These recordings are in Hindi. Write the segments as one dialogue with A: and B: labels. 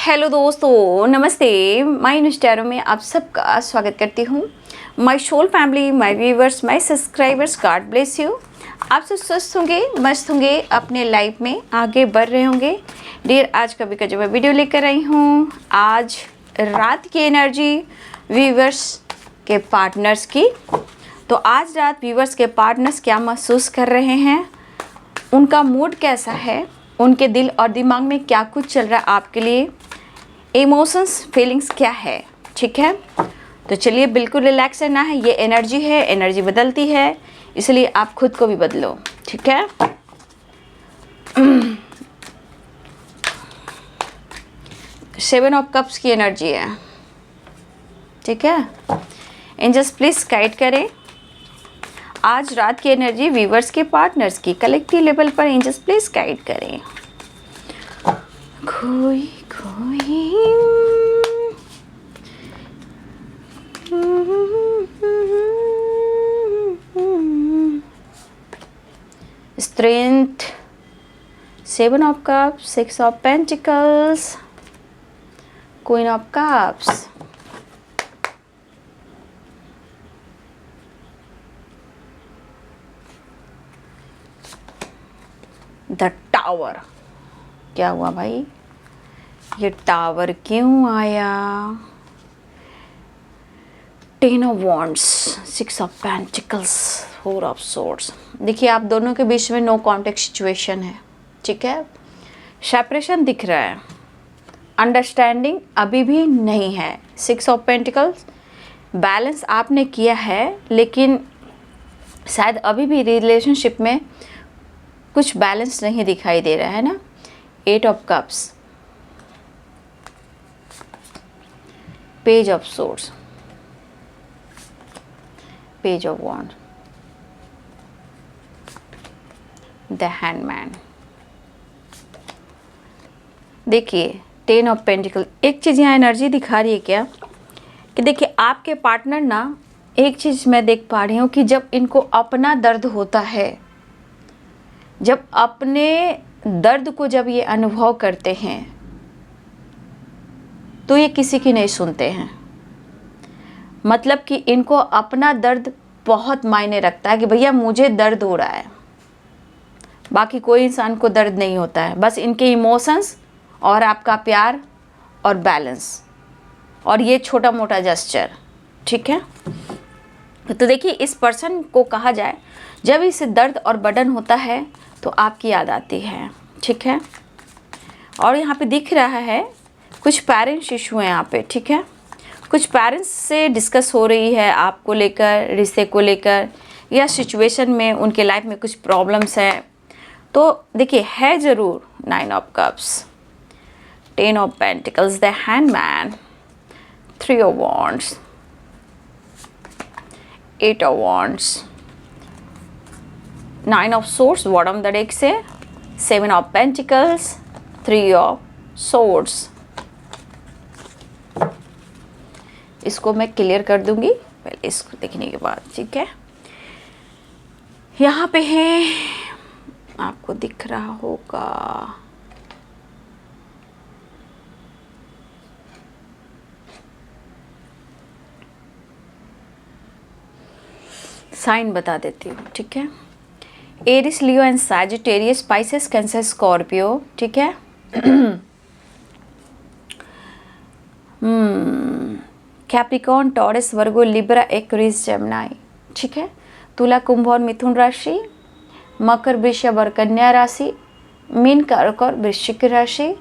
A: हेलो दोस्तों, नमस्ते। माय इंस्टाग्राम में आप सबका स्वागत करती हूँ। My soul family, my viewers, my subscribers, God bless you. आप सब स्वस्थ होंगे, मस्त होंगे, अपने लाइफ में आगे बढ़ रहे होंगे। डियर, आज कभी का जो मैं वीडियो लेकर आई हूँ, आज रात की एनर्जी व्यूवर्स के पार्टनर्स की। तो आज रात व्यूवर्स के पार्टनर्स क्या महसूस कर रहे हैं, उनका मूड कैसा है, उनके दिल और दिमाग में क्या कुछ चल रहा है आपके लिए, इमोशंस फीलिंग्स क्या है। ठीक है, तो चलिए बिल्कुल रिलैक्स रहना है। ये एनर्जी है, एनर्जी बदलती है, इसलिए आप खुद को भी बदलो। ठीक है, सेवन ऑफ कप्स की एनर्जी है। ठीक है, एंजल्स प्लीज गाइड करें आज रात की एनर्जी व्यूवर्स के पार्टनर्स की कलेक्टिव लेवल पर। एंजल्स प्लीज गाइड करें। कोई कोई strength, seven of cups, six of pentacles, queen of cups, the tower. क्या हुआ भाई, ये टावर क्यों आया? Ten of wands, six of pentacles, four of swords. देखिए, आप दोनों के बीच में नो कॉन्टेक्ट सिचुएशन है। ठीक है, सेपरेशन दिख रहा है, अंडरस्टैंडिंग अभी भी नहीं है। सिक्स ऑफ पेंटिकल्स, बैलेंस आपने किया है, लेकिन शायद अभी भी रिलेशनशिप में कुछ बैलेंस नहीं दिखाई दे रहा है ना। Eight of cups, page of swords, page of wand, the hanged man. देखिए, टेन ऑफ पेंटिकल। एक चीज़ यहाँ एनर्जी दिखा रही है क्या कि देखिए, आपके पार्टनर ना, एक चीज़ मैं देख पा रही हूँ कि जब इनको अपना दर्द होता है, जब अपने दर्द को जब ये अनुभव करते हैं, तो ये किसी की नहीं सुनते हैं। मतलब कि इनको अपना दर्द बहुत मायने रखता है कि भैया मुझे दर्द हो रहा है, बाकी कोई इंसान को दर्द नहीं होता है। बस इनके इमोशंस और आपका प्यार और बैलेंस और ये छोटा मोटा जेस्चर। ठीक है, तो देखिए, इस पर्सन को कहा जाए, जब इसे दर्द और बर्डन होता है तो आपकी याद आती है। ठीक है, और यहाँ पे दिख रहा है कुछ पेरेंट्स इशू हैं यहाँ पे। ठीक है, कुछ पेरेंट्स से डिस्कस हो रही है आपको लेकर, रिश्ते को लेकर, या सिचुएशन में उनके लाइफ में कुछ प्रॉब्लम्स हैं। तो देखिए, है ज़रूर। Nine of cups, ten of pentacles, the hanged man, three of wands, eight of wands, nine of swords, bottom the deck से, seven of pentacles, three of swords. इसको मैं क्लियर कर दूंगी पहले इसको देखने के बाद। ठीक है, यहाँ पे है, आपको दिख रहा होगा, साइन बता देती हूँ। ठीक है, Aries, Leo and Sagittarius, Pisces, Cancer, Scorpio. ठीक है, Capricorn, Taurus, Virgo, Libra, Aquarius, Gemini. ठीक है, तुला, कुंभ और मिथुन राशि, मकर, वृषभ और कन्या राशि, मीन, कर्क और वृश्चिक राशि,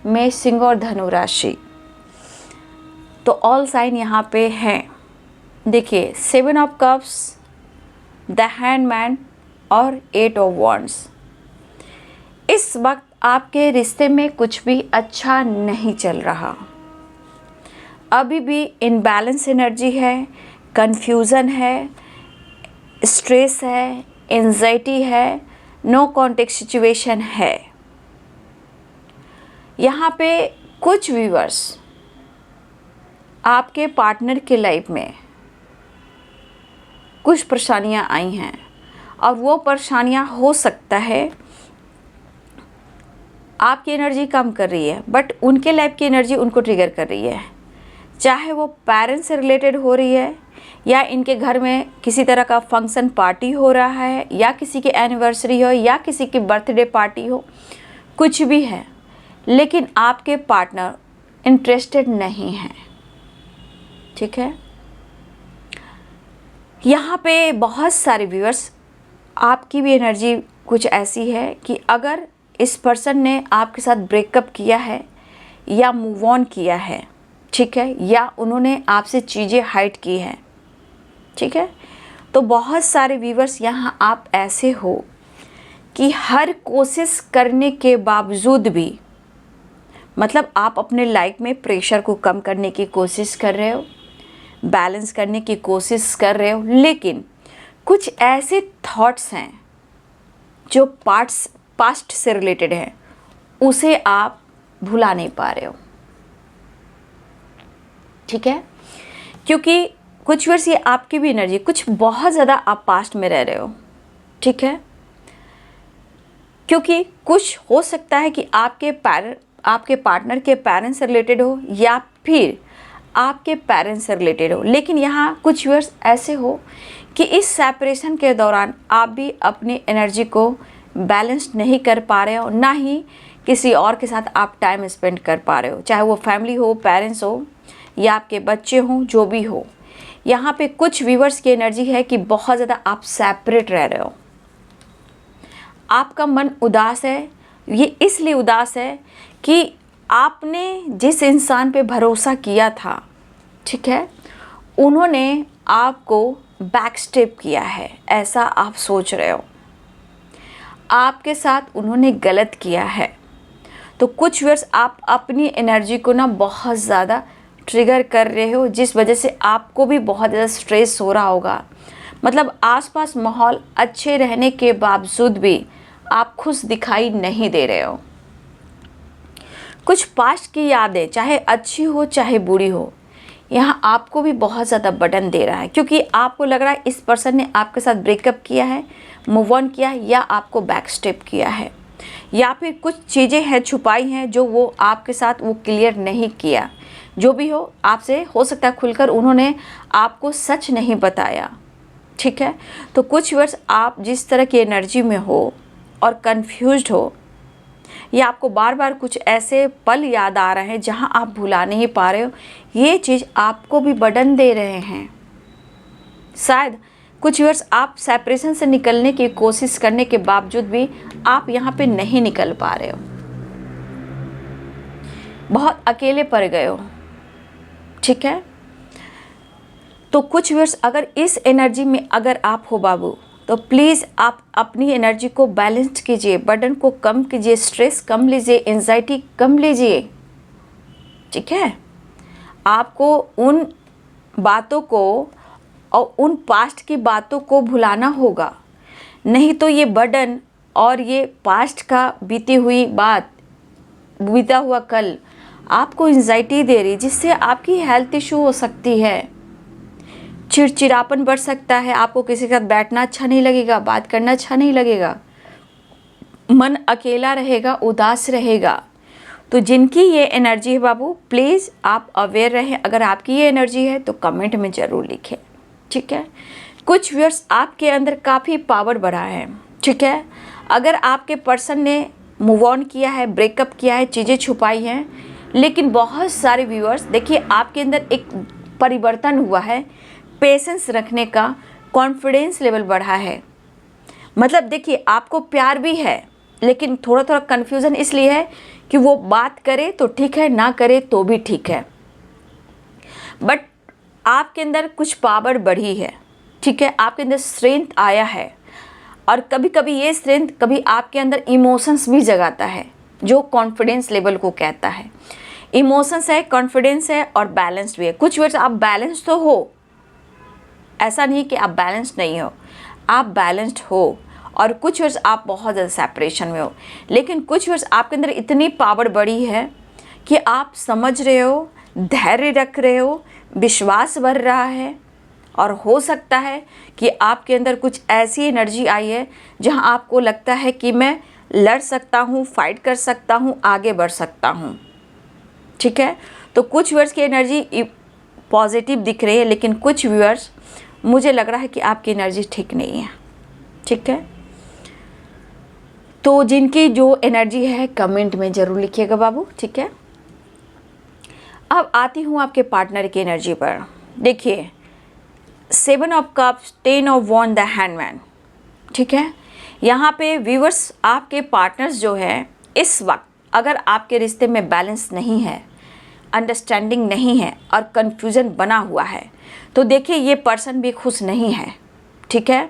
A: मेष, सिंह और धनु राशि। तो ऑल साइन यहाँ पे हैं। देखिए, seven of cups, the handman और एट ऑफ वॉन्ड्स। इस वक्त आपके रिश्ते में कुछ भी अच्छा नहीं चल रहा, अभी भी इनबैलेंस एनर्जी है, कंफ्यूजन है, स्ट्रेस है, एंजाइटी है, नो कॉन्टेक्ट सिचुएशन है। यहाँ पे कुछ व्यूअर्स आपके पार्टनर के लाइफ में कुछ परेशानियाँ आई हैं, और वो परेशानियाँ हो सकता है आपकी एनर्जी कम कर रही है, बट उनके लाइफ की एनर्जी उनको ट्रिगर कर रही है। चाहे वो पेरेंट्स से रिलेटेड हो रही है, या इनके घर में किसी तरह का फंक्शन पार्टी हो रहा है, या किसी की एनिवर्सरी हो, या किसी की बर्थडे पार्टी हो, कुछ भी है, लेकिन आपके पार्टनर इंटरेस्टेड नहीं है। ठीक है, यहाँ पे बहुत सारे व्यूअर्स, आपकी भी एनर्जी कुछ ऐसी है कि अगर इस पर्सन ने आपके साथ ब्रेकअप किया है या मूव ऑन किया है, ठीक है, या उन्होंने आपसे चीज़ें हाइड की हैं, ठीक है, तो बहुत सारे व्यूअर्स यहाँ आप ऐसे हो कि हर कोशिश करने के बावजूद भी, मतलब आप अपने लाइफ में प्रेशर को कम करने की कोशिश कर रहे हो, बैलेंस करने की कोशिश कर रहे हो, लेकिन कुछ ऐसे थॉट्स हैं जो पास्ट से रिलेटेड है, उसे आप भुला नहीं पा रहे हो। ठीक है, क्योंकि कुछ वर्ष ये आपकी भी एनर्जी, कुछ बहुत ज़्यादा आप पास्ट में रह रहे हो। ठीक है, क्योंकि कुछ हो सकता है कि आपके पार्टनर के पेरेंट्स से रिलेटेड हो, या फिर आपके पेरेंट्स से रिलेटेड हो, लेकिन यहाँ कुछ व्यूअर्स ऐसे हो कि इस सेपरेशन के दौरान आप भी अपनी एनर्जी को बैलेंस नहीं कर पा रहे हो, ना ही किसी और के साथ आप टाइम स्पेंड कर पा रहे हो, चाहे वो फैमिली हो, पेरेंट्स हो, या आपके बच्चे हों, जो भी हो। यहाँ पे कुछ व्यूअर्स की एनर्जी है कि बहुत ज़्यादा आप सेपरेट रह रहे हो, आपका मन उदास है। ये इसलिए उदास है कि आपने जिस इंसान पे भरोसा किया था, ठीक है, उन्होंने आपको बैक स्टेप किया है, ऐसा आप सोच रहे हो, आपके साथ उन्होंने गलत किया है। तो कुछ व्यूअर्स आप अपनी एनर्जी को ना बहुत ज़्यादा ट्रिगर कर रहे हो, जिस वजह से आपको भी बहुत ज़्यादा स्ट्रेस हो रहा होगा। मतलब आसपास माहौल अच्छे रहने के बावजूद भी आप खुश दिखाई नहीं दे रहे हो। कुछ पास्ट की यादें, चाहे अच्छी हो चाहे बुरी हो, यहाँ आपको भी बहुत ज़्यादा बर्डन दे रहा है, क्योंकि आपको लग रहा है इस पर्सन ने आपके साथ ब्रेकअप किया है, मूव ऑन किया है, या आपको बैक स्टेप किया है, या फिर कुछ चीज़ें हैं छुपाई हैं जो वो आपके साथ वो क्लियर नहीं किया। जो भी हो, आपसे हो सकता है खुलकर उन्होंने आपको सच नहीं बताया। ठीक है, तो कुछ वर्ष आप जिस तरह की एनर्जी में हो और कंफ्यूज्ड हो, या आपको बार बार कुछ ऐसे पल याद आ रहे हैं जहां आप भुला नहीं पा रहे हो, ये चीज़ आपको भी बर्डन दे रहे हैं। शायद कुछ वर्ष आप सेपरेशन से निकलने की कोशिश करने के बावजूद भी आप यहाँ पे नहीं निकल पा रहे हो, बहुत अकेले पड़ गए हो। ठीक है, तो कुछ वर्ष अगर इस एनर्जी में अगर आप हो बाबू, तो प्लीज़ आप अपनी एनर्जी को बैलेंस कीजिए, बर्डन को कम कीजिए, स्ट्रेस कम लीजिए, एंजाइटी कम लीजिए। ठीक है, आपको उन बातों को और उन पास्ट की बातों को भुलाना होगा, नहीं तो ये बर्डन और ये पास्ट का बीती हुई बात, बीता हुआ कल आपको एंजाइटी दे रही, जिससे आपकी हेल्थ इशू हो सकती है, चिड़चिड़ापन बढ़ सकता है, आपको किसी के साथ बैठना अच्छा नहीं लगेगा, बात करना अच्छा नहीं लगेगा, मन अकेला रहेगा, उदास रहेगा। तो जिनकी ये एनर्जी है बाबू, प्लीज़ आप अवेयर रहें। अगर आपकी ये एनर्जी है तो कमेंट में ज़रूर लिखें। ठीक है, कुछ व्यूअर्स आपके अंदर काफ़ी पावर बढ़ा है। ठीक है, अगर आपके पर्सन ने मूव ऑन किया है, ब्रेकअप किया है, चीज़ें छुपाई हैं, लेकिन बहुत सारे व्यूअर्स देखिए आपके अंदर एक परिवर्तन हुआ है, पेशेंस रखने का, कॉन्फिडेंस लेवल बढ़ा है। मतलब देखिए आपको प्यार भी है, लेकिन थोड़ा थोड़ा कन्फ्यूज़न इसलिए है कि वो बात करे तो ठीक है, ना करे तो भी ठीक है, बट आपके अंदर कुछ पावर बढ़ी है। ठीक है, आपके अंदर स्ट्रेंथ आया है, और कभी कभी ये स्ट्रेंथ कभी आपके अंदर इमोशंस भी जगाता है, जो कॉन्फिडेंस लेवल को कहता है। इमोशंस है, कॉन्फिडेंस है और बैलेंस भी है। कुछ वर्ष आप बैलेंस तो हो, ऐसा नहीं कि आप बैलेंस्ड नहीं हो, आप बैलेंस्ड हो, और कुछ वर्ष आप बहुत ज़्यादा सेपरेशन में हो, लेकिन कुछ वर्ष आपके अंदर इतनी पावर बढ़ी है कि आप समझ रहे हो, धैर्य रख रहे हो, विश्वास बढ़ रहा है, और हो सकता है कि आपके अंदर कुछ ऐसी एनर्जी आई है जहां आपको लगता है कि मैं लड़ सकता हूँ, फाइट कर सकता हूँ, आगे बढ़ सकता हूँ। ठीक है, तो कुछ व्यूअर्स की एनर्जी पॉजिटिव दिख रही है, लेकिन कुछ व्यूअर्स मुझे लग रहा है कि आपकी एनर्जी ठीक नहीं है। ठीक है, तो जिनकी जो एनर्जी है कमेंट में ज़रूर लिखिएगा बाबू। ठीक है, अब आती हूँ आपके पार्टनर की एनर्जी पर। देखिए, 7 of cups, 10 of wand, the hanged man. ठीक है, यहाँ पे व्यूअर्स आपके पार्टनर्स जो है इस वक्त अगर आपके रिश्ते में बैलेंस नहीं है, अंडरस्टैंडिंग नहीं है और कन्फ्यूज़न बना हुआ है, तो देखिए ये पर्सन भी खुश नहीं है। ठीक है,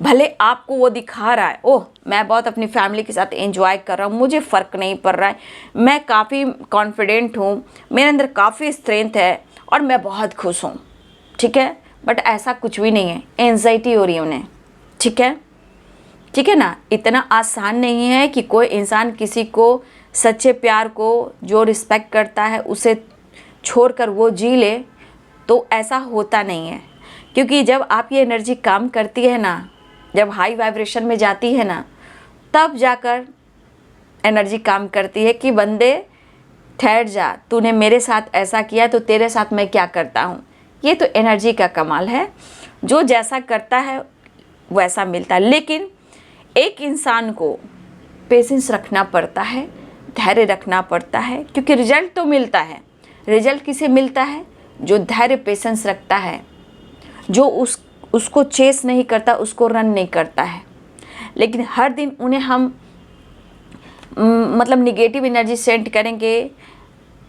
A: भले आपको वो दिखा रहा है, ओह मैं बहुत अपनी फैमिली के साथ एंजॉय कर रहा हूँ, मुझे फ़र्क नहीं पड़ रहा है, मैं काफ़ी कॉन्फिडेंट हूँ, मेरे अंदर काफ़ी स्ट्रेंथ है और मैं बहुत खुश हूँ। ठीक है, बट ऐसा कुछ भी नहीं है, एंजाइटी हो रही है उन्हें। ठीक है, ठीक है ना, इतना आसान नहीं है कि कोई इंसान किसी को सच्चे प्यार को जो रिस्पेक्ट करता है उसे छोड़कर वो जी ले, तो ऐसा होता नहीं है। क्योंकि जब आपकी एनर्जी काम करती है ना, जब हाई वाइब्रेशन में जाती है ना, तब जाकर एनर्जी काम करती है कि बंदे ठहर जा, तूने मेरे साथ ऐसा किया तो तेरे साथ मैं क्या करता हूँ। ये तो एनर्जी का कमाल है, जो जैसा करता है वैसा मिलता है। लेकिन एक इंसान को पेशेंस रखना पड़ता है, धैर्य रखना पड़ता है, क्योंकि रिजल्ट तो मिलता है। रिजल्ट किसे मिलता है? जो धैर्य पेशेंस रखता है, जो उसको चेस नहीं करता, उसको रन नहीं करता है। लेकिन हर दिन उन्हें हम मतलब निगेटिव एनर्जी सेंड करेंगे,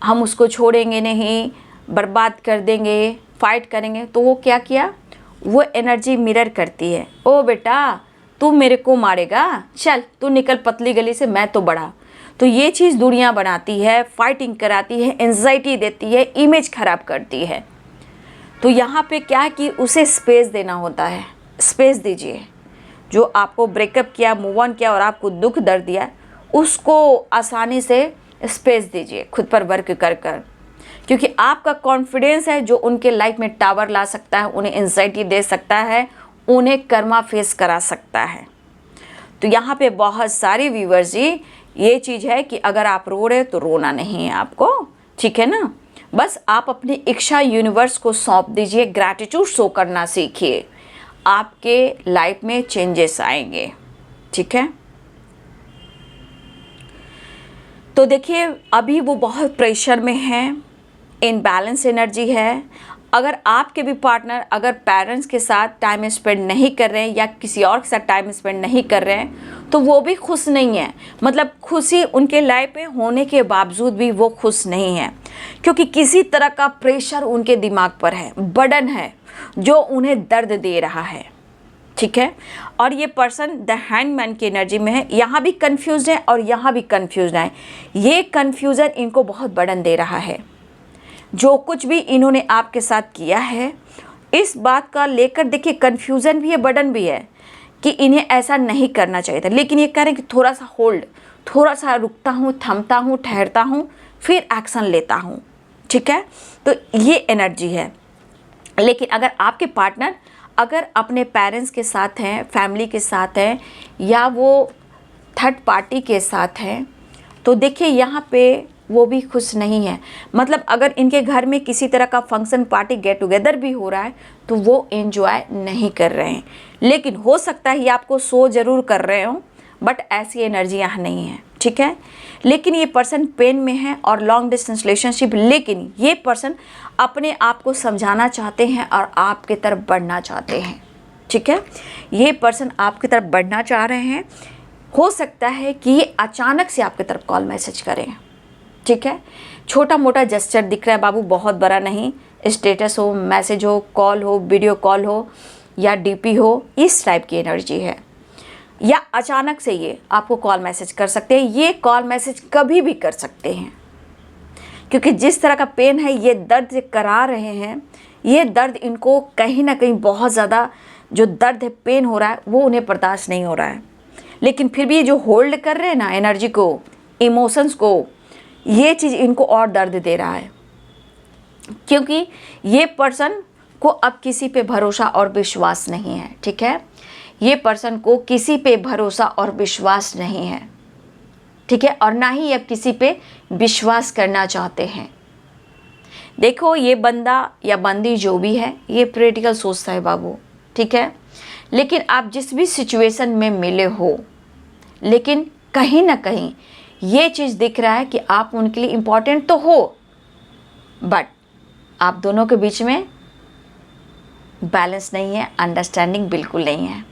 A: हम उसको छोड़ेंगे नहीं, बर्बाद कर देंगे, फाइट करेंगे, तो वो क्या किया, वो एनर्जी मिरर करती है, ओ बेटा तू मेरे को मारेगा, चल तू निकल पतली गली से, मैं तो बड़ा। तो ये चीज़ दुनिया बनाती है, फाइटिंग कराती है, एंजाइटी देती है, इमेज खराब करती है। तो यहाँ पे क्या है कि उसे स्पेस देना होता है। स्पेस दीजिए। जो आपको ब्रेकअप किया, मूव ऑन किया और आपको दुख दर्द दिया, उसको आसानी से स्पेस दीजिए, खुद पर वर्क कर कर। क्योंकि आपका कॉन्फिडेंस है जो उनके लाइफ में टावर ला सकता है, उन्हें एंजाइटी दे सकता है, उन्हें कर्मा फेस करा सकता है। तो यहाँ पे बहुत सारे व्यूअर्स जी, ये चीज़ है कि अगर आप रो रहे तो रोना नहीं है आपको। ठीक है ना, बस आप अपनी इच्छा यूनिवर्स को सौंप दीजिए, ग्रैटिट्यूड शो करना सीखिए, आपके लाइफ में चेंजेस आएंगे। ठीक है, तो देखिए अभी वो बहुत प्रेशर में है, इनबैलेंस एनर्जी है। अगर आपके भी पार्टनर अगर पेरेंट्स के साथ टाइम स्पेंड नहीं कर रहे हैं या किसी और के साथ टाइम स्पेंड नहीं कर रहे हैं, तो वो भी खुश नहीं है। मतलब खुशी उनके लाइफ में होने के बावजूद भी वो खुश नहीं है, क्योंकि किसी तरह का प्रेशर उनके दिमाग पर है, बर्डन है जो उन्हें दर्द दे रहा है। ठीक है, और ये पर्सन द हैंडमैन की एनर्जी में है, यहाँ भी कंफ्यूज है और यहाँ भी कंफ्यूज है। ये कंफ्यूजन इनको बहुत बर्डन दे रहा है। जो कुछ भी इन्होंने आपके साथ किया है, इस बात का लेकर देखिए कंफ्यूजन भी है, बर्डन भी है कि इन्हें ऐसा नहीं करना चाहिए था। लेकिन ये कह रहे हैं कि थोड़ा सा होल्ड, थोड़ा सा रुकता हूँ, थमता हूँ, ठहरता हूँ, फिर एक्शन लेता हूँ। ठीक है, तो ये एनर्जी है। लेकिन अगर आपके पार्टनर अगर अपने पेरेंट्स के साथ हैं, फैमिली के साथ हैं, या वो थर्ड पार्टी के साथ हैं, तो देखिए यहाँ पे वो भी खुश नहीं है। मतलब अगर इनके घर में किसी तरह का फंक्शन, पार्टी, गेट टुगेदर भी हो रहा है, तो वो एंजॉय नहीं कर रहे हैं। लेकिन हो सकता है ये आपको शो ज़रूर कर रहे हो, बट ऐसी एनर्जी यहाँ नहीं है। ठीक है, लेकिन ये पर्सन पेन में है और लॉन्ग डिस्टेंस रिलेशनशिप, लेकिन ये पर्सन अपने आप को समझाना चाहते हैं और आपके तरफ बढ़ना चाहते हैं। ठीक है, ये पर्सन आपकी तरफ बढ़ना चाह रहे हैं। हो सकता है कि ये अचानक से आपकी तरफ कॉल मैसेज करें। ठीक है, छोटा मोटा जेस्चर दिख रहा है बाबू, बहुत बड़ा नहीं। स्टेटस हो, मैसेज हो, कॉल हो, वीडियो कॉल हो या डीपी हो, इस टाइप की एनर्जी है। या अचानक से ये आपको कॉल मैसेज कर सकते हैं। ये कॉल मैसेज कभी भी कर सकते हैं, क्योंकि जिस तरह का पेन है, ये दर्द करा रहे हैं, ये दर्द इनको कहीं ना कहीं बहुत ज़्यादा जो दर्द है, पेन हो रहा है, वो उन्हें बर्दाश्त नहीं हो रहा है। लेकिन फिर भी ये जो होल्ड कर रहे हैं ना एनर्जी को, इमोशंस को, ये चीज़ इनको और दर्द दे रहा है, क्योंकि ये पर्सन को अब किसी पे भरोसा और विश्वास नहीं है। ठीक है, ये पर्सन को किसी पे भरोसा और विश्वास नहीं है। ठीक है, और ना ही अब किसी पे विश्वास करना चाहते हैं। देखो ये बंदा या बंदी जो भी है ये प्रैक्टिकल सोचता है बाबू, ठीक है, लेकिन आप जिस भी सिचुएशन में मिले हो, लेकिन कहीं ना कहीं ये चीज़ दिख रहा है कि आप उनके लिए इम्पोर्टेंट तो हो, बट आप दोनों के बीच में बैलेंस नहीं है, अंडरस्टैंडिंग बिल्कुल नहीं है।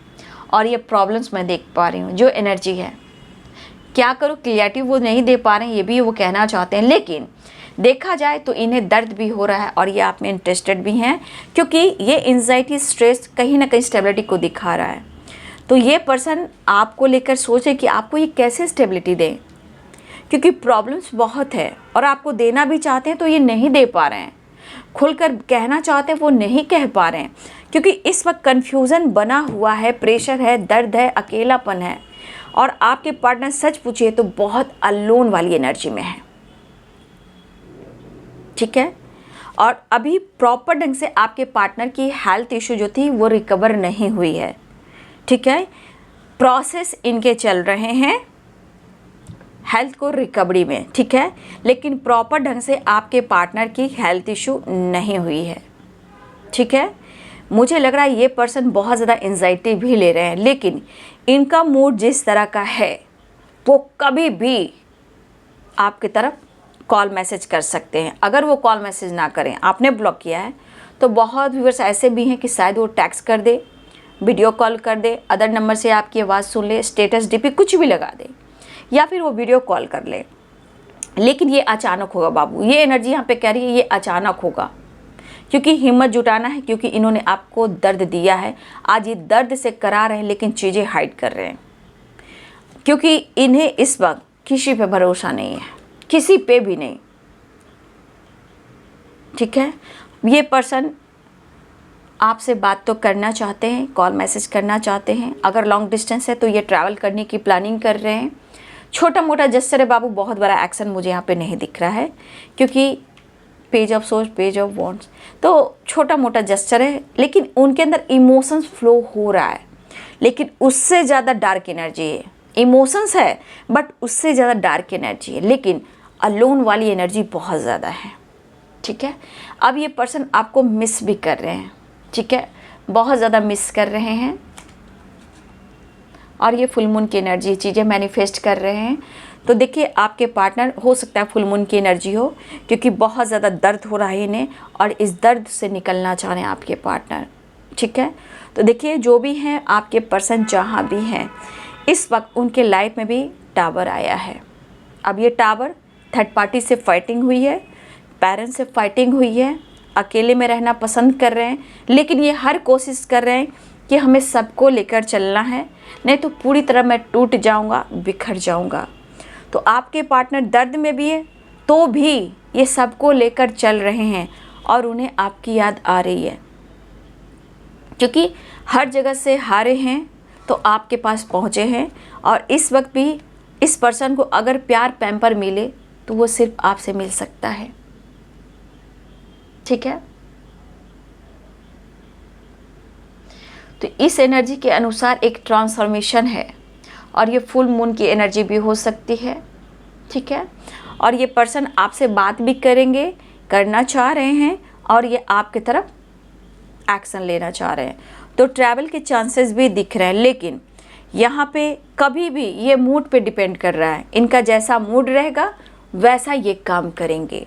A: और ये प्रॉब्लम्स मैं देख पा रही हूँ, जो एनर्जी है, क्या करूँ, क्लियरिटी वो नहीं दे पा रहे हैं, ये भी वो कहना चाहते हैं, लेकिन देखा जाए तो इन्हें दर्द भी हो रहा है और ये आप में इंटरेस्टेड भी हैं, क्योंकि ये एंजाइटी स्ट्रेस कहीं ना कहीं स्टेबिलिटी को दिखा रहा है। तो ये पर्सन आपको लेकर सोचे कि आपको ये कैसे स्टेबिलिटी दें, क्योंकि प्रॉब्लम्स बहुत है और आपको देना भी चाहते हैं तो ये नहीं दे पा रहे हैं, खुलकर कहना चाहते हैं वो नहीं कह पा रहे हैं, क्योंकि इस वक्त कन्फ्यूज़न बना हुआ है, प्रेशर है, दर्द है, अकेलापन है। और आपके पार्टनर सच पूछिए तो बहुत अलोन वाली एनर्जी में है, ठीक है। और अभी प्रॉपर ढंग से आपके पार्टनर की हेल्थ इशू जो थी वो रिकवर नहीं हुई है, ठीक है। प्रोसेस इनके चल रहे हैं हेल्थ को रिकवरी में, ठीक है, लेकिन प्रॉपर ढंग से आपके पार्टनर की हेल्थ इशू नहीं हुई है, ठीक है। मुझे लग रहा है ये पर्सन बहुत ज़्यादा एंजाइटी भी ले रहे हैं, लेकिन इनका मूड जिस तरह का है वो कभी भी आपकी तरफ कॉल मैसेज कर सकते हैं। अगर वो कॉल मैसेज ना करें, आपने ब्लॉक किया है, तो बहुत व्यूअर्स ऐसे भी हैं कि शायद वो टेक्स्ट कर दे, वीडियो कॉल कर दे, अदर नंबर से आपकी आवाज़ सुन ले, स्टेटस डीपी कुछ भी लगा दे, या फिर वो वीडियो कॉल कर ले। लेकिन ये अचानक होगा बाबू, ये एनर्जी यहाँ पे कह रही है ये अचानक होगा, क्योंकि हिम्मत जुटाना है, क्योंकि इन्होंने आपको दर्द दिया है। आज ये दर्द से करा रहे हैं लेकिन चीज़ें हाइड कर रहे हैं, क्योंकि इन्हें इस वक्त किसी पे भरोसा नहीं है, किसी पे भी नहीं, ठीक है। ये पर्सन आपसे बात तो करना चाहते हैं, कॉल मैसेज करना चाहते हैं, अगर लॉन्ग डिस्टेंस है तो ये ट्रैवल करने की प्लानिंग कर रहे हैं। छोटा मोटा जेस्चर है बाबू, बहुत बड़ा एक्शन मुझे यहाँ पे नहीं दिख रहा है, क्योंकि page of source, page of wands, तो छोटा मोटा जेस्चर है, लेकिन उनके अंदर इमोशंस फ्लो हो रहा है, लेकिन उससे ज़्यादा डार्क एनर्जी है। इमोशंस है बट उससे ज़्यादा डार्क एनर्जी है, लेकिन अलोन वाली एनर्जी बहुत ज़्यादा है, ठीक है। अब ये पर्सन आपको मिस भी कर रहे हैं, ठीक है, बहुत ज़्यादा मिस कर रहे हैं, और ये फुल मून की एनर्जी चीज़ें मैनिफेस्ट कर रहे हैं। तो देखिए आपके पार्टनर, हो सकता है फुल मून की एनर्जी हो, क्योंकि बहुत ज़्यादा दर्द हो रहा है इन्हें, और इस दर्द से निकलना चाह रहे हैं आपके पार्टनर, ठीक है। तो देखिए जो भी हैं आपके पर्सन, जहाँ भी हैं, इस वक्त उनके लाइफ में भी टावर आया है। अब ये टावर थर्ड पार्टी से फाइटिंग हुई है, पेरेंट्स से फाइटिंग हुई है, अकेले में रहना पसंद कर रहे हैं, लेकिन ये हर कोशिश कर रहे हैं कि हमें सबको लेकर चलना है, नहीं तो पूरी तरह मैं टूट जाऊंगा, बिखर जाऊंगा। तो आपके पार्टनर दर्द में भी है तो भी ये सबको लेकर चल रहे हैं, और उन्हें आपकी याद आ रही है, क्योंकि हर जगह से हारे हैं तो आपके पास पहुँचे हैं। और इस वक्त भी इस पर्सन को अगर प्यार पैम्पर मिले तो वो सिर्फ आपसे मिल सकता है, ठीक है। तो इस एनर्जी के अनुसार एक ट्रांसफॉर्मेशन है, और ये फुल मून की एनर्जी भी हो सकती है, ठीक है। और ये पर्सन आपसे बात भी करेंगे, करना चाह रहे हैं, और ये आपकी तरफ एक्शन लेना चाह रहे हैं। तो ट्रैवल के चांसेस भी दिख रहे हैं, लेकिन यहाँ पे कभी भी ये मूड पे डिपेंड कर रहा है, इनका जैसा मूड रहेगा वैसा ये काम करेंगे,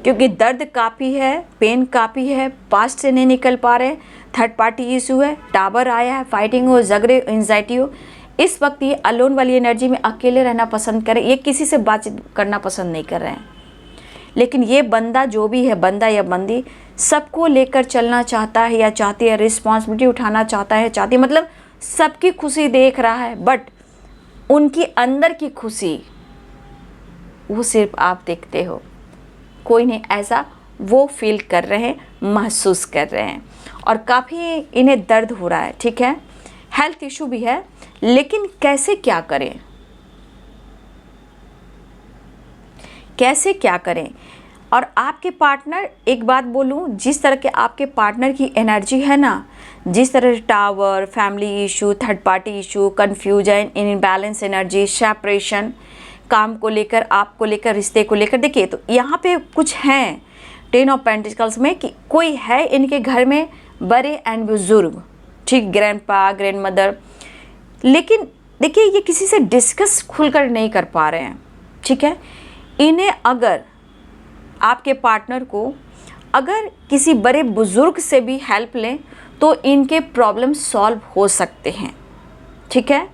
A: क्योंकि दर्द काफ़ी है, पेन काफ़ी है, पास्ट से नहीं निकल पा रहे, थर्ड पार्टी इशू है, टावर आया है, फाइटिंग हो, झगड़े, एंजाइटी हो। इस वक्त ये अलोन वाली एनर्जी में अकेले रहना पसंद करें, ये किसी से बातचीत करना पसंद नहीं कर रहे हैं। लेकिन ये बंदा जो भी है, बंदा या बंदी, सबको लेकर चलना चाहता है या चाहती है, रिस्पॉन्सिबिलिटी उठाना चाहता है, चाहती है, मतलब सबकी खुशी देख रहा है, बट उनकी अंदर की खुशी वो सिर्फ आप देखते हो, कोई नहीं, ऐसा वो फील कर रहे हैं, महसूस कर रहे हैं, और काफ़ी इन्हें दर्द हो रहा है, ठीक है। हेल्थ इशू भी है, लेकिन कैसे क्या करें, कैसे क्या करें। और आपके पार्टनर, एक बात बोलूं, जिस तरह के आपके पार्टनर की एनर्जी है ना, जिस तरह tower, family issue, third party issue, confusion, imbalance energy, separation, काम को लेकर, आपको लेकर, रिश्ते को लेकर। देखिए तो यहाँ पे कुछ हैं 10 ऑफ पेंटिकल्स में कि कोई है इनके घर में बड़े एंड बुजुर्ग, ठीक, ग्रैंडपा, ग्रैंड मदर, लेकिन देखिए ये किसी से डिस्कस खुलकर नहीं कर पा रहे हैं, ठीक है। इन्हें अगर आपके पार्टनर को अगर किसी बड़े बुजुर्ग से भी हेल्प लें तो इनके प्रॉब्लम सॉल्व हो सकते हैं, ठीक है,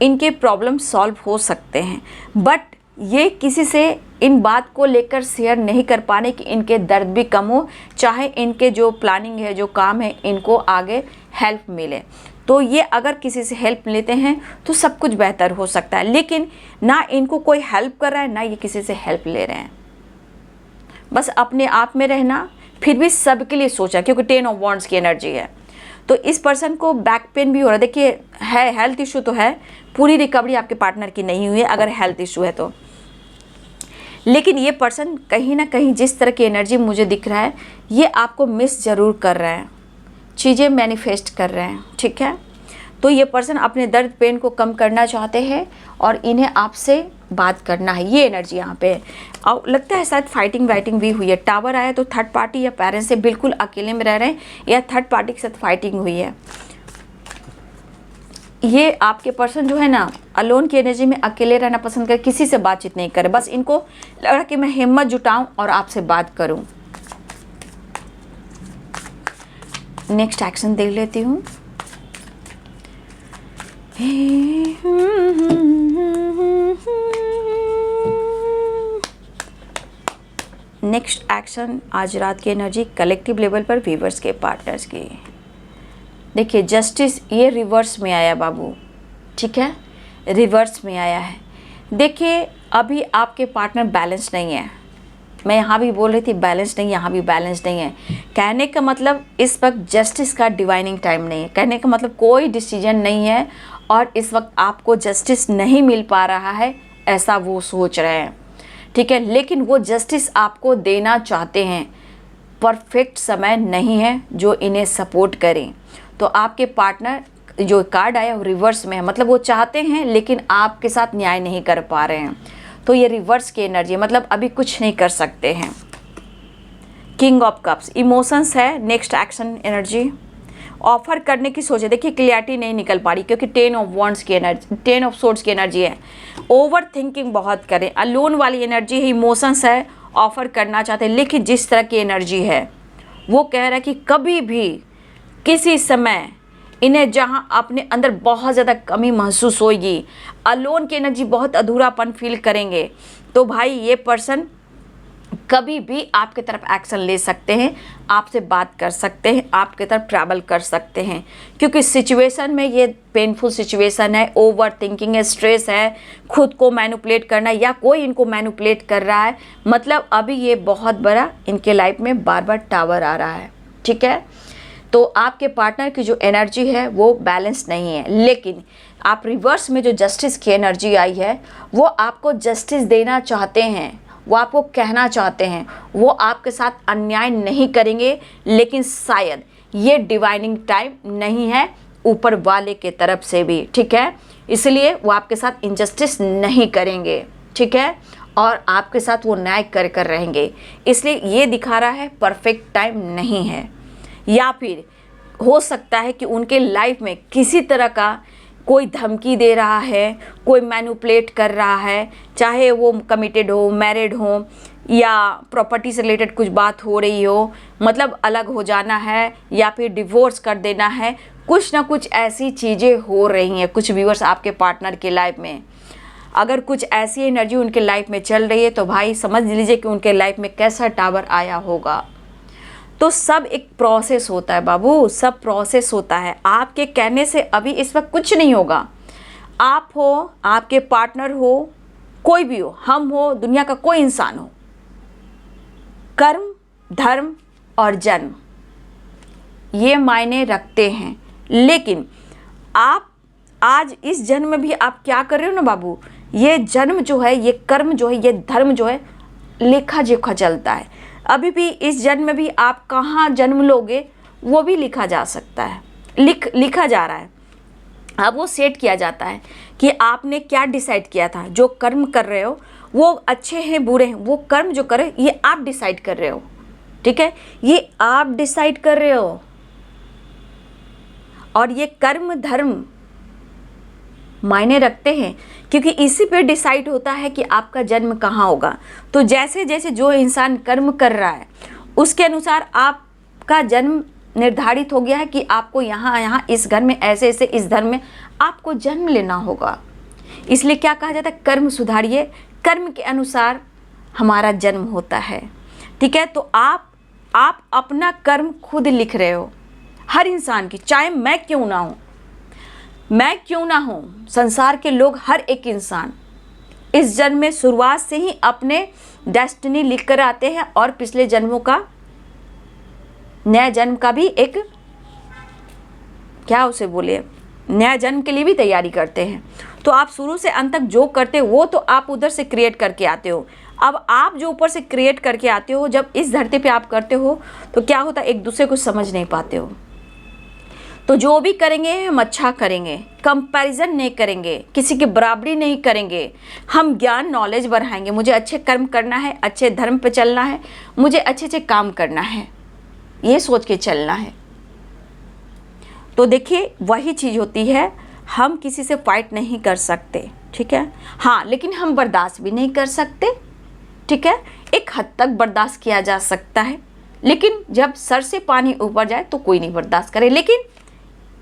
A: इनके प्रॉब्लम सॉल्व हो सकते हैं। बट ये किसी से इन बात को लेकर शेयर नहीं कर पाने कि इनके दर्द भी कम हो, चाहे इनके जो प्लानिंग है, जो काम है, इनको आगे हेल्प मिले। तो ये अगर किसी से हेल्प लेते हैं तो सब कुछ बेहतर हो सकता है, लेकिन ना इनको कोई हेल्प कर रहा है, ना ये किसी से हेल्प ले रहे हैं। बस अपने आप में रहना, फिर भी सबके लिए सोचा, क्योंकि 10 ऑफ वॉन्ड्स की एनर्जी है। तो इस पर्सन को बैक पेन भी हो रहा है। देखिए है, हेल्थ इशू तो है, पूरी रिकवरी आपके पार्टनर की नहीं हुई है अगर हेल्थ इशू है तो। लेकिन ये पर्सन कहीं ना कहीं जिस तरह की एनर्जी मुझे दिख रहा है, ये आपको मिस ज़रूर कर रहे हैं, चीज़ें मैनिफेस्ट कर रहे हैं, ठीक है। तो ये पर्सन अपने दर्द पेन को कम करना चाहते हैं और इन्हें आपसे बात करना है, ये एनर्जी यहाँ पे है। और लगता है शायद फाइटिंग वाइटिंग भी हुई है। टावर आया तो थर्ड पार्टी या पेरेंट्स से बिल्कुल अकेले में रह रहे हैं या थर्ड पार्टी के साथ फाइटिंग हुई है। ये आपके पर्सन जो है ना, अलोन की एनर्जी में अकेले रहना पसंद करे, किसी से बातचीत नहीं करे, बस इनको लग रहा कि मैं हिम्मत जुटाऊं और आपसे बात करूं। नेक्स्ट एक्शन देख लेती हूँ। नेक्स्ट एक्शन आज रात की एनर्जी कलेक्टिव लेवल पर व्यूअर्स के पार्टनर्स की। देखिए जस्टिस ये रिवर्स में आया बाबू, ठीक है, रिवर्स में आया है। देखिए अभी आपके पार्टनर बैलेंस नहीं है, मैं यहाँ भी बोल रही थी बैलेंस नहीं, यहाँ भी बैलेंस नहीं है। कहने का मतलब इस वक्त जस्टिस का डिवाइनिंग टाइम नहीं है, कहने का मतलब कोई डिसीजन नहीं है और इस वक्त आपको जस्टिस नहीं मिल पा रहा है, ऐसा वो सोच रहे हैं, ठीक है। लेकिन वो जस्टिस आपको देना चाहते हैं, परफेक्ट समय नहीं है जो इन्हें सपोर्ट करें। तो आपके पार्टनर जो कार्ड आया वो रिवर्स में है, मतलब वो चाहते हैं लेकिन आपके साथ न्याय नहीं कर पा रहे हैं। तो ये रिवर्स की एनर्जी है, मतलब अभी कुछ नहीं कर सकते हैं। किंग ऑफ कप्स इमोशंस है। नेक्स्ट एक्शन एनर्जी ऑफर करने की सोचे। देखिए क्लियरिटी नहीं निकल पा रही क्योंकि 10 ऑफ वॉन्ड्स की एनर्जी, 10 ऑफ सोर्ड्स की एनर्जी है। ओवर थिंकिंग बहुत करें, अलोन वाली एनर्जी है, इमोशंस है, ऑफर करना चाहते हैं, लेकिन जिस तरह की एनर्जी है वो कह रहा है कि कभी भी किसी समय इन्हें जहाँ अपने अंदर बहुत ज़्यादा कमी महसूस होगी, अलोन की एनर्जी बहुत अधूरापन फील करेंगे, तो भाई ये पर्सन कभी भी आपके तरफ एक्शन ले सकते हैं, आपसे बात कर सकते हैं, आपके तरफ ट्रैवल कर सकते हैं, क्योंकि सिचुएशन में ये पेनफुल सिचुएशन है, ओवर थिंकिंग है, स्ट्रेस है, खुद को मैनिपुलेट करना या कोई इनको मैनिपुलेट कर रहा है, मतलब अभी ये बहुत बड़ा इनके लाइफ में बार बार टावर आ रहा है, ठीक है। तो आपके पार्टनर की जो एनर्जी है वो बैलेंस नहीं है, लेकिन आप रिवर्स में जो जस्टिस की एनर्जी आई है वो आपको जस्टिस देना चाहते हैं, वो आपको कहना चाहते हैं, वो आपके साथ अन्याय नहीं करेंगे, लेकिन शायद ये डिवाइनिंग टाइम नहीं है ऊपर वाले के तरफ से भी, ठीक है, इसलिए वो आपके साथ इनजस्टिस नहीं करेंगे, ठीक है, और आपके साथ वो न्याय कर कर रहेंगे। इसलिए ये दिखा रहा है परफेक्ट टाइम नहीं है, या फिर हो सकता है कि उनके लाइफ में किसी तरह का कोई धमकी दे रहा है, कोई मैनिपुलेट कर रहा है, चाहे वो कमिटेड हो, मैरिड हो या प्रॉपर्टी से रिलेटेड कुछ बात हो रही हो, मतलब अलग हो जाना है या फिर डिवोर्स कर देना है, कुछ ना कुछ ऐसी चीज़ें हो रही हैं कुछ व्यूअर्स आपके पार्टनर के लाइफ में। अगर कुछ ऐसी एनर्जी उनके लाइफ में चल रही है तो भाई समझ लीजिए कि उनके लाइफ में कैसा टावर आया होगा। तो सब एक प्रोसेस होता है बाबू, सब प्रोसेस होता है। आपके कहने से अभी इस वक्त कुछ नहीं होगा। आप हो, आपके पार्टनर हो, कोई भी हो, हम हो, दुनिया का कोई इंसान हो, कर्म, धर्म और जन्म ये मायने रखते हैं, लेकिन आप आज इस जन्म में भी आप क्या कर रहे हो ना बाबू, ये जन्म जो है, ये कर्म जो है, ये धर्म जो है, लेखा जोखा चलता है। अभी भी इस जन्म में भी आप कहाँ जन्म लोगे वो भी लिखा जा सकता है, लिखा जा रहा है, अब वो सेट किया जाता है कि आपने क्या डिसाइड किया था। जो कर्म कर रहे हो वो अच्छे हैं बुरे हैं, वो कर्म जो करे ये आप डिसाइड कर रहे हो, ठीक है, ये आप डिसाइड कर रहे हो। और ये कर्म धर्म मायने रखते हैं, क्योंकि इसी पे डिसाइड होता है कि आपका जन्म कहाँ होगा। तो जैसे जैसे जो इंसान कर्म कर रहा है उसके अनुसार आपका जन्म निर्धारित हो गया है कि आपको यहाँ यहाँ इस घर में ऐसे ऐसे इस धर्म में आपको जन्म लेना होगा। इसलिए क्या कहा जाता है, कर्म सुधारिए, कर्म के अनुसार हमारा जन्म होता है, ठीक है। तो आप अपना कर्म खुद लिख रहे हो, हर इंसान की, चाहे मैं क्यों ना हूँ, संसार के लोग, हर एक इंसान इस जन्म में शुरुआत से ही अपने डेस्टिनी लिख कर आते हैं और पिछले जन्मों का, नया जन्म का भी एक, क्या उसे बोले, नया जन्म के लिए भी तैयारी करते हैं। तो आप शुरू से अंत तक जो करते हो वो तो आप उधर से क्रिएट करके आते हो। अब आप जो ऊपर से क्रिएट करके आते हो, जब इस धरती पे आप करते हो तो क्या होता है, एक दूसरे को समझ नहीं पाते हो। तो जो भी करेंगे हम अच्छा करेंगे, कंपैरिजन नहीं करेंगे, किसी की बराबरी नहीं करेंगे, हम ज्ञान नॉलेज बढ़ाएंगे। मुझे अच्छे कर्म करना है, अच्छे धर्म पे चलना है, मुझे अच्छे अच्छे काम करना है, ये सोच के चलना है। तो देखिए वही चीज़ होती है, हम किसी से फाइट नहीं कर सकते, ठीक है, हाँ, लेकिन हम बर्दाश्त भी नहीं कर सकते, ठीक है। एक हद तक बर्दाश्त किया जा सकता है, लेकिन जब सर से पानी ऊपर जाए तो कोई नहीं बर्दाश्त करे। लेकिन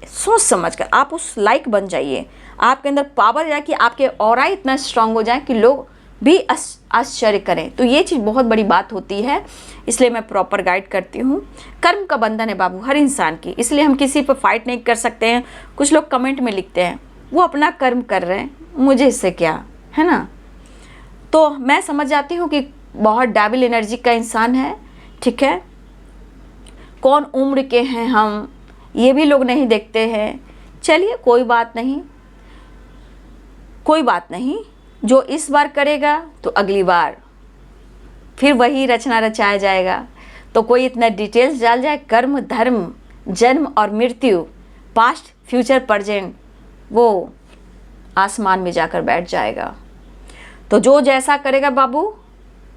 A: सोच समझ कर आप उस लायक बन जाइए, आपके अंदर पावर जाए कि आपके ऑरा इतना स्ट्रांग हो जाए कि लोग भी आश्चर्य करें। तो ये चीज़ बहुत बड़ी बात होती है, इसलिए मैं प्रॉपर गाइड करती हूँ। कर्म का बंधन है बाबू हर इंसान की, इसलिए हम किसी पर फाइट नहीं कर सकते हैं। कुछ लोग कमेंट में लिखते हैं वो अपना कर्म कर रहे हैं, मुझे इससे क्या, है ना। तो मैं समझ जाती हूँ कि बहुत डेविल एनर्जी का इंसान है, ठीक है। कौन उम्र के हैं हम, ये भी लोग नहीं देखते हैं। चलिए कोई बात नहीं, जो इस बार करेगा तो अगली बार फिर वही रचना रचाया जाएगा। तो कोई इतना डिटेल्स डाल जाए, कर्म धर्म जन्म और मृत्यु, पास्ट फ्यूचर प्रेजेंट, वो आसमान में जाकर बैठ जाएगा। तो जो जैसा करेगा बाबू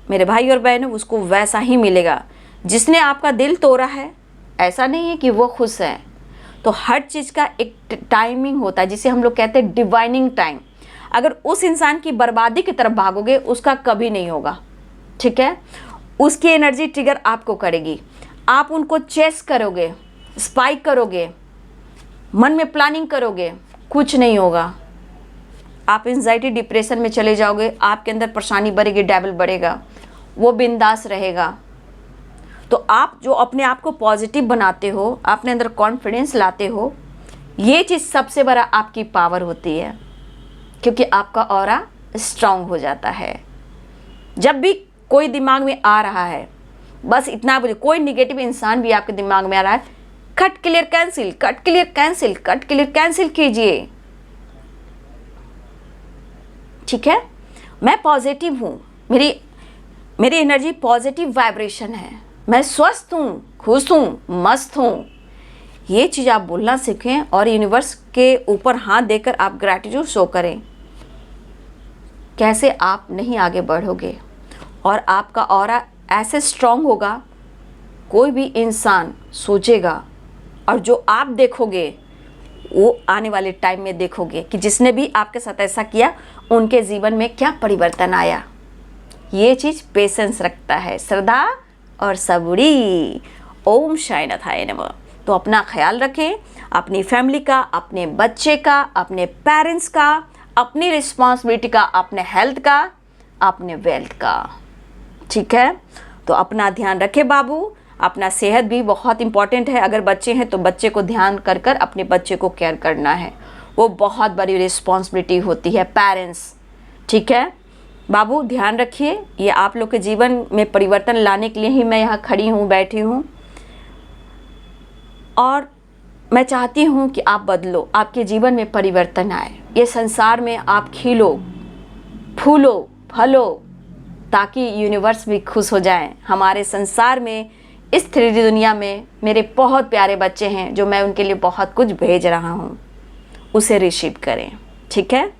A: मेरे भाई और बहनों, उसको वैसा ही मिलेगा। जिसने आपका दिल तोड़ा है, ऐसा नहीं है कि वो खुश है। तो हर चीज़ का एक टाइमिंग होता है, जिसे हम लोग कहते हैं डिवाइनिंग टाइम। अगर उस इंसान की बर्बादी की तरफ भागोगे, उसका कभी नहीं होगा, ठीक है। उसकी एनर्जी ट्रिगर आपको करेगी, आप उनको चेस करोगे, स्पाइक करोगे, मन में प्लानिंग करोगे, कुछ नहीं होगा। आप एंजाइटी डिप्रेशन में चले जाओगे, आपके अंदर परेशानी बढ़ेगी, डेविल बढ़ेगा, वो बिंदास रहेगा। तो आप जो अपने आप को पॉजिटिव बनाते हो, अपने अंदर कॉन्फिडेंस लाते हो, ये चीज़ सबसे बड़ा आपकी पावर होती है, क्योंकि आपका ऑरा स्ट्रांग हो जाता है। जब भी कोई दिमाग में आ रहा है, बस इतना बोलिए, कोई निगेटिव इंसान भी आपके दिमाग में आ रहा है, cut clear cancel, cut clear cancel, cut clear cancel कीजिए, ठीक है। मैं पॉजिटिव हूँ, मेरी एनर्जी पॉजिटिव वाइब्रेशन है, मैं स्वस्थ हूँ, खुश हूँ, मस्त हूँ। ये चीज़ आप बोलना सीखें और यूनिवर्स के ऊपर हाथ देकर आप ग्रैटिट्यूड शो करें। कैसे आप नहीं आगे बढ़ोगे और आपका ऑरा ऐसे स्ट्रांग होगा, कोई भी इंसान सोचेगा, और जो आप देखोगे वो आने वाले टाइम में देखोगे कि जिसने भी आपके साथ ऐसा किया उनके जीवन में क्या परिवर्तन आया। ये चीज़ पेशेंस रखता है, श्रद्धा और सबूरी। ओम शायनाथाय नमः। तो अपना ख्याल रखें, अपनी फैमिली का, अपने बच्चे का, अपने पेरेंट्स का, अपनी रिस्पॉन्सिबिलिटी का, अपने हेल्थ का, अपने वेल्थ का, ठीक है। तो अपना ध्यान रखें बाबू, अपना सेहत भी बहुत इम्पॉर्टेंट है। अगर बच्चे हैं तो बच्चे को ध्यान कर कर अपने बच्चे को केयर करना है, वो बहुत बड़ी रिस्पॉन्सिबिलिटी होती है पेरेंट्स, ठीक है बाबू। ध्यान रखिए, ये आप लोग के जीवन में परिवर्तन लाने के लिए ही मैं यहाँ खड़ी हूँ, बैठी हूँ, और मैं चाहती हूँ कि आप बदलो, आपके जीवन में परिवर्तन आए, ये संसार में आप खिलो, फूलो, फलो, ताकि यूनिवर्स भी खुश हो जाए। हमारे संसार में, इस 3D दुनिया में मेरे बहुत प्यारे बच्चे हैं जो मैं उनके लिए बहुत कुछ भेज रहा हूँ, उसे रिसीव करें, ठीक है।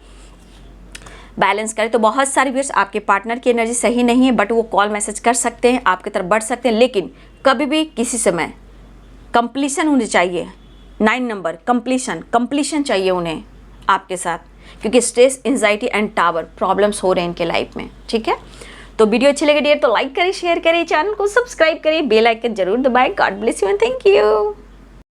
A: बैलेंस करें। तो बहुत सारे व्यूअर्स आपके पार्टनर की एनर्जी सही नहीं है, बट वो कॉल मैसेज कर सकते हैं, आपकी तरफ बढ़ सकते हैं, लेकिन कभी भी किसी समय कंप्लीशन होनी चाहिए। 9 नंबर कंप्लीशन चाहिए उन्हें आपके साथ, क्योंकि stress, anxiety and tower problems हो रहे हैं इनके लाइफ में। ठीक है, तो वीडियो अच्छी लगे डियर तो लाइक करें, शेयर करें, चैनल को सब्सक्राइब करें, बेल आइकन जरूर दबाएं। God bless you and thank you.